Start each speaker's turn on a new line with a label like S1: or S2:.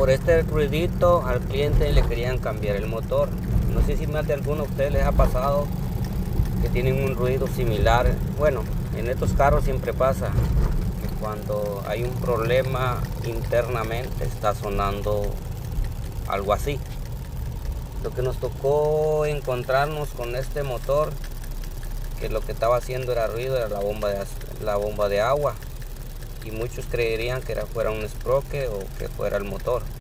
S1: Por este ruidito al cliente le querían cambiar el motor. No sé si más de alguno de ustedes les ha pasado que tienen un ruido similar. Bueno, en estos carros siempre pasa que cuando hay un problema internamente está sonando algo así. Lo que nos tocó encontrarnos con este motor, que lo que estaba haciendo era ruido, era la bomba de agua, y muchos creerían que fuera un sprocket o que fuera el motor.